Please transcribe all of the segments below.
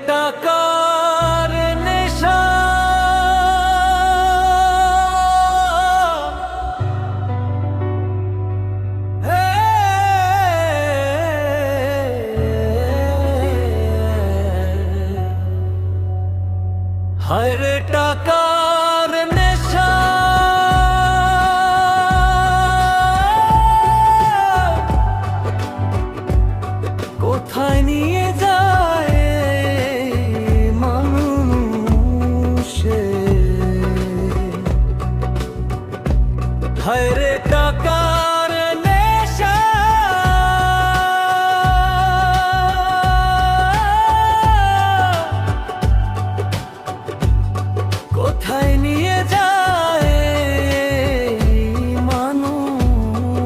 টাকার নেশা হায় রে টাকার নেশা কোথায় নিয়ে যায় মানুষে হায় রে টাকার নেশা কোথায় নিয়ে যায় মানুষের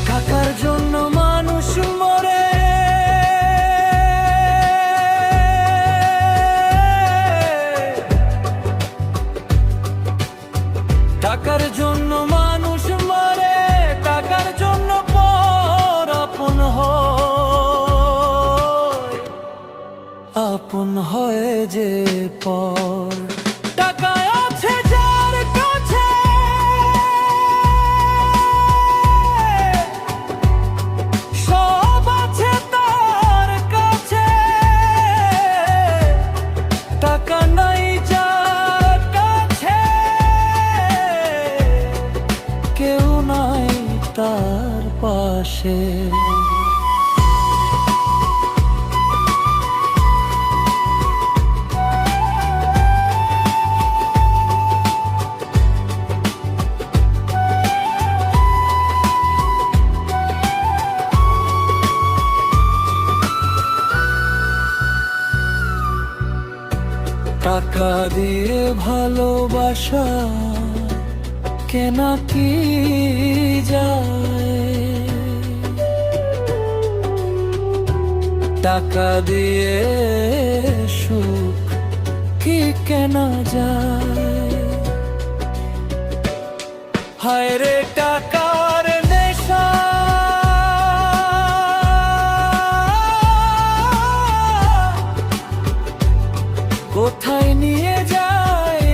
টাকার জন্য মানুষ মরে টাকার জন্য মানুষ মরে টাকার জন্য পর আপন হয় আপন হয় যে পর টাকা আছে যার কাছে সব আছে তার কাছে টাকা নাই যার কাছে কেউ নাই তার পাশে টাকা দিয়ে ভালোবাসা কেনা কি যায় টাকা দিয়ে সুখ কি কেনা যায় হায় রে টাকার নেশা কোথায় নিয়ে যায়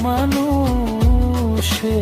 মানুষে